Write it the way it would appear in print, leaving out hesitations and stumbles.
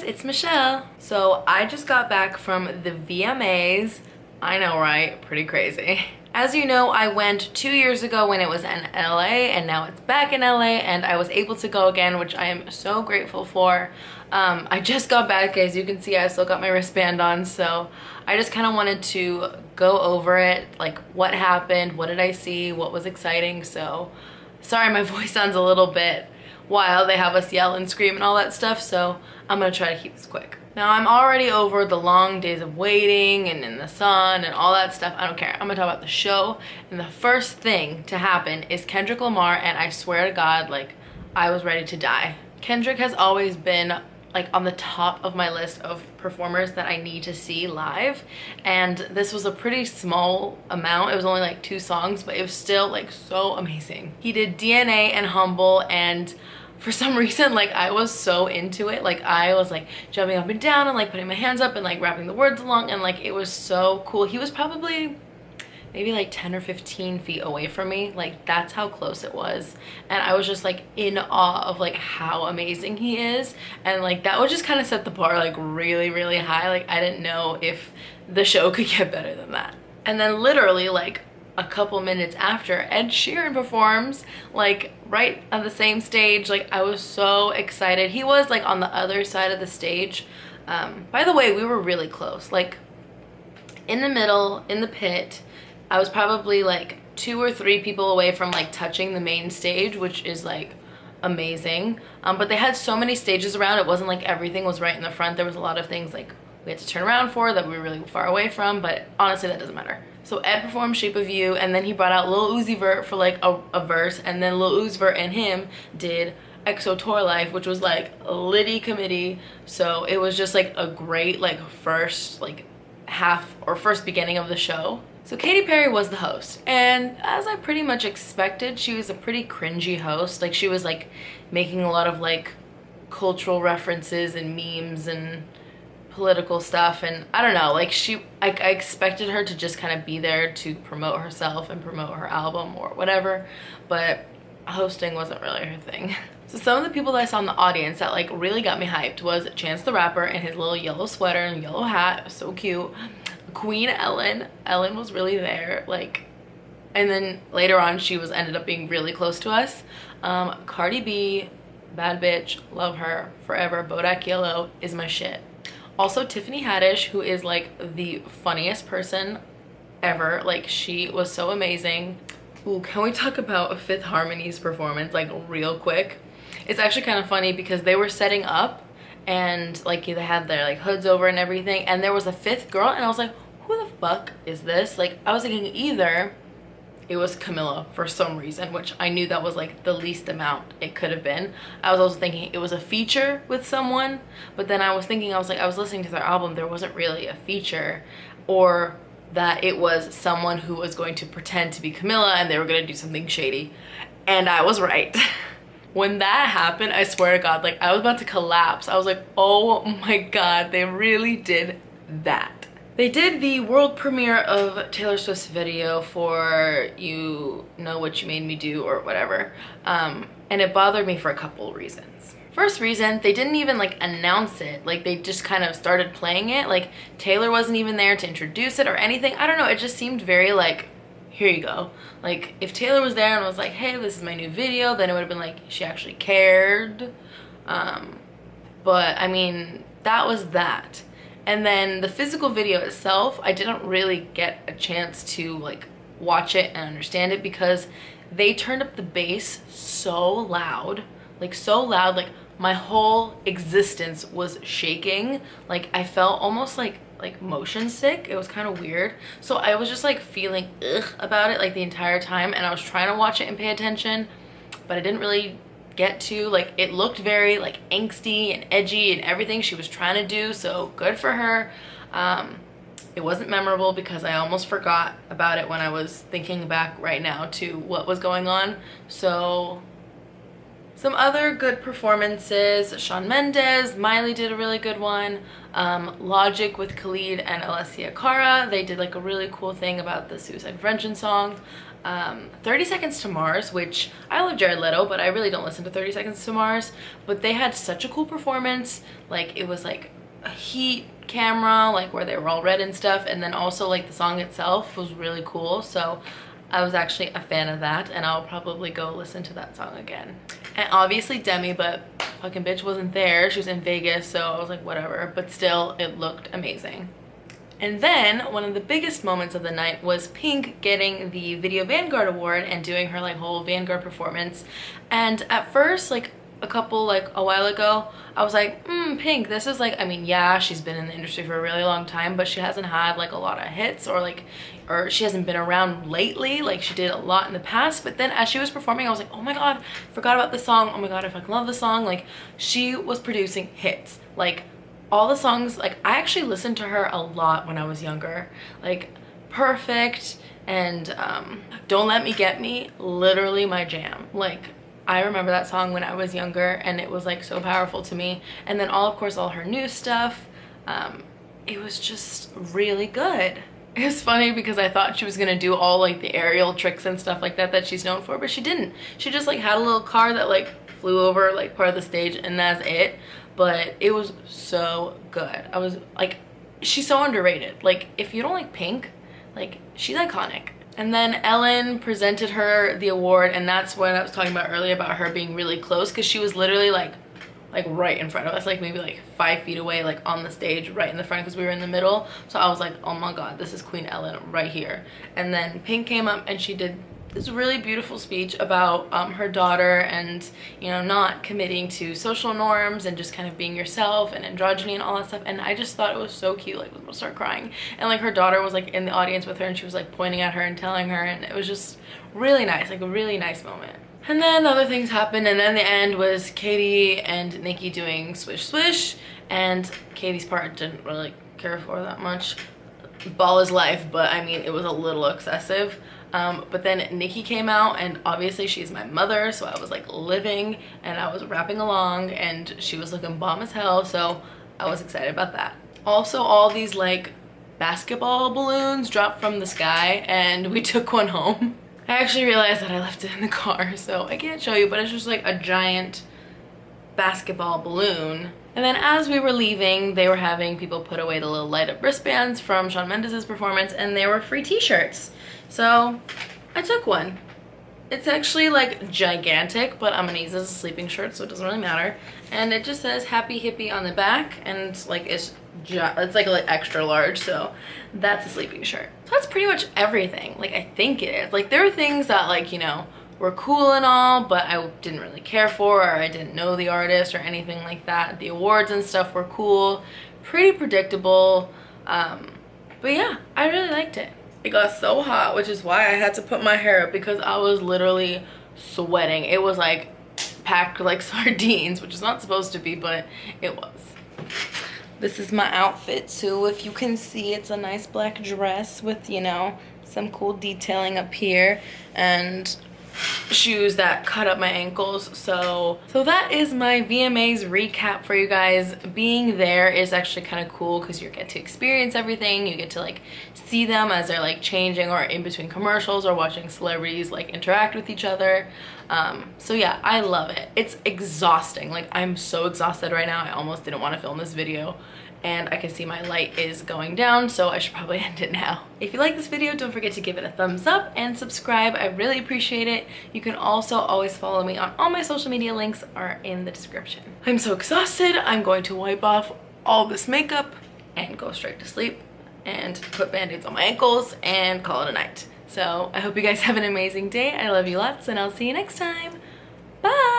it's Michelle. So I just got back from the VMAs. I know, right? Pretty crazy. As you know, I went 2 years ago when it was in LA, and now it's back in LA, and I was able to go again, which I am so grateful for. I just got back. As you can see, I still got my wristband on, so I just kind of wanted to go over it, like what happened, what did I see, what was exciting. So sorry my voice sounds a little bit wild. They have us yell and scream and all that stuff, so I'm gonna try to keep this quick. Now, I'm already over the long days of waiting and in the sun and all that stuff. I don't care. I'm gonna talk about the show. And the first thing to happen is Kendrick Lamar, and I swear to God, like, I was ready to die. Kendrick has always been like on the top of my list of performers that I need to see live, and this was a pretty small amount. It was only like 2 songs, but it was still like so amazing. He did DNA and Humble, and for some reason, like, I was so into it. Like, I was like jumping up and down and like putting my hands up and like rapping the words along, and like it was so cool. He was probably maybe like 10 or 15 feet away from me. Like, that's how close it was, and I was just like in awe of like how amazing he is. And like that would just kind of set the bar like really, really high. Like, I didn't know if the show could get better than that. And then literally like a couple minutes after, Ed Sheeran performs, like right on the same stage. Like, I was so excited. He was like on the other side of the stage. By the way, we were really close, like in the middle, in the pit. I was probably like 2 or 3 people away from like touching the main stage, which is like amazing. But they had so many stages around. It wasn't like everything was right in the front. There was a lot of things like we had to turn around for that we were really far away from, but honestly that doesn't matter. So Ed performed Shape of You, and then he brought out Lil Uzi Vert for like a verse, and then Lil Uzi Vert and him did EXO Tour Life, which was like litty committee. So it was just like a great like first like half or first beginning of the show. So Katy Perry was the host, and as I pretty much expected, she was a pretty cringy host. Like, she was like making a lot of like cultural references and memes and political stuff, and I don't know, like I expected her to just kind of be there to promote herself and promote her album or whatever, but hosting wasn't really her thing. So some of the people that I saw in the audience that like really got me hyped was Chance the Rapper in his little yellow sweater and yellow hat. It was so cute. Queen Ellen was really there, like, and then later on she ended up being really close to us. Cardi B, bad bitch, love her forever. Bodak Yellow is my shit. Also Tiffany Haddish, who is like the funniest person ever. Like, she was so amazing. Ooh, can we talk about Fifth Harmony's performance like real quick? It's actually kind of funny because they were setting up, and like they had their like hoods over and everything, and there was a 5th girl, and I was like, who the fuck is this? Like, I was thinking either it was Camilla for some reason, which I knew that was like the least amount it could have been. I was also thinking it was a feature with someone, but then I was thinking, I was listening to their album, there wasn't really a feature, or that it was someone who was going to pretend to be Camilla and they were gonna do something shady. And I was right. When that happened, I swear to God, like, I was about to collapse. I was like, oh my God, they really did that. They did the world premiere of Taylor Swift's video for You Know What You Made Me Do or whatever. And it bothered me for a couple reasons. First reason, they didn't even like announce it. Like, they just kind of started playing it. Like, Taylor wasn't even there to introduce it or anything. I don't know, it just seemed very like, here you go. Like, if Taylor was there and was like, hey, this is my new video, then it would have been like she actually cared. But I mean, that was that. And then the physical video itself, I didn't really get a chance to like watch it and understand it because they turned up the bass so loud, like my whole existence was shaking. Like, I felt almost like motion sick. It was kind of weird. So I was just like feeling ugh about it like the entire time, and I was trying to watch it and pay attention, but I didn't really get to. Like, it looked very like angsty and edgy and everything she was trying to do, so good for her. It wasn't memorable because I almost forgot about it when I was thinking back right now to what was going on. So some other good performances: Shawn Mendes, Miley did a really good one. Logic with Khalid and Alessia Cara, they did like a really cool thing about the suicide prevention song. 30 Seconds to Mars, which I love Jared Leto, but I really don't listen to 30 Seconds to Mars. But they had such a cool performance. Like, it was like a heat camera, like where they were all red and stuff, and then also like the song itself was really cool. So I was actually a fan of that, and I'll probably go listen to that song again. And obviously Demi, but fucking bitch wasn't there. She was in Vegas, so I was like, whatever. But still, it looked amazing. And then one of the biggest moments of the night was Pink getting the Video Vanguard Award and doing her like whole Vanguard performance. And at first, like a while ago, I was like, Pink, this is like, I mean, yeah, she's been in the industry for a really long time, but she hasn't had like a lot of hits, or she hasn't been around lately. Like, she did a lot in the past. But then as she was performing, I was like, oh my god, forgot about the song. Oh my god, I fucking love the song. Like, she was producing hits. Like, all the songs, like, I actually listened to her a lot when I was younger. Like, Perfect and Don't Let Me Get Me, literally my jam. Like, I remember that song when I was younger, and it was like so powerful to me. And then of course all her new stuff, it was just really good. It was funny because I thought she was gonna do all like the aerial tricks and stuff like that that she's known for, but she didn't. She just like had a little car that like flew over like part of the stage, and that's it. But it was so good. I was like, she's so underrated. Like, if you don't like Pink, like, she's iconic. And then Ellen presented her the award, and that's what I was talking about earlier about her being really close, because she was literally like right in front of us, like maybe like 5 feet away, like on the stage right in the front, because we were in the middle. So I was like, oh my god, this is Queen Ellen right here. And then Pink came up and she did this really beautiful speech about her daughter, and you know, not committing to social norms and just kind of being yourself, and androgyny and all that stuff. And I just thought it was so cute. Like, I was gonna start crying. And like, her daughter was like in the audience with her, and she was like pointing at her and telling her, and it was just really nice, like a really nice moment. And then other things happened, and then the end was Katy and Nicki doing Swish Swish, and Katy's part didn't really care for that much. Ball is life, but I mean, it was a little excessive. But then Nicki came out, and obviously she's my mother, so I was like living, and I was rapping along, and she was looking bomb as hell, so I was excited about that. Also, all these like basketball balloons dropped from the sky, and we took one home. I actually realized that I left it in the car, so I can't show you, but it's just like a giant basketball balloon. And then as we were leaving, they were having people put away the little light up wristbands from Shawn Mendes' performance, and they were free t-shirts. So I took one. It's actually like gigantic, but I'm gonna use it as a sleeping shirt, so it doesn't really matter. And it just says Happy Hippie on the back, and it's like like extra large, so that's a sleeping shirt. So that's pretty much everything. Like, I think it is. Like, there are things that, like, you know, were cool and all, but I didn't really care for, or I didn't know the artist or anything like that. The awards and stuff were cool, pretty predictable, but yeah, I really liked it. It got so hot, which is why I had to put my hair up, because I was literally sweating. It was like packed like sardines, which is not supposed to be, but it was. This is my outfit too. If you can see, it's a nice black dress with, you know, some cool detailing up here, and shoes that cut up my ankles. So that is my VMAs recap for you guys. Being there is actually kind of cool, because you get to experience everything. You get to like see them as they're like changing, or in between commercials, or watching celebrities like interact with each other. So yeah, I love it. It's exhausting. Like, I'm so exhausted right now. I almost didn't want to film this video, and I can see my light is going down, so I should probably end it now. If you like this video, don't forget to give it a thumbs up and subscribe. I really appreciate it. You can also always follow me on all my social media. Links are in the description. I'm so exhausted. I'm going to wipe off all this makeup and go straight to sleep, and put band-aids on my ankles, and call it a night. So I hope you guys have an amazing day. I love you lots, and I'll see you next time. Bye!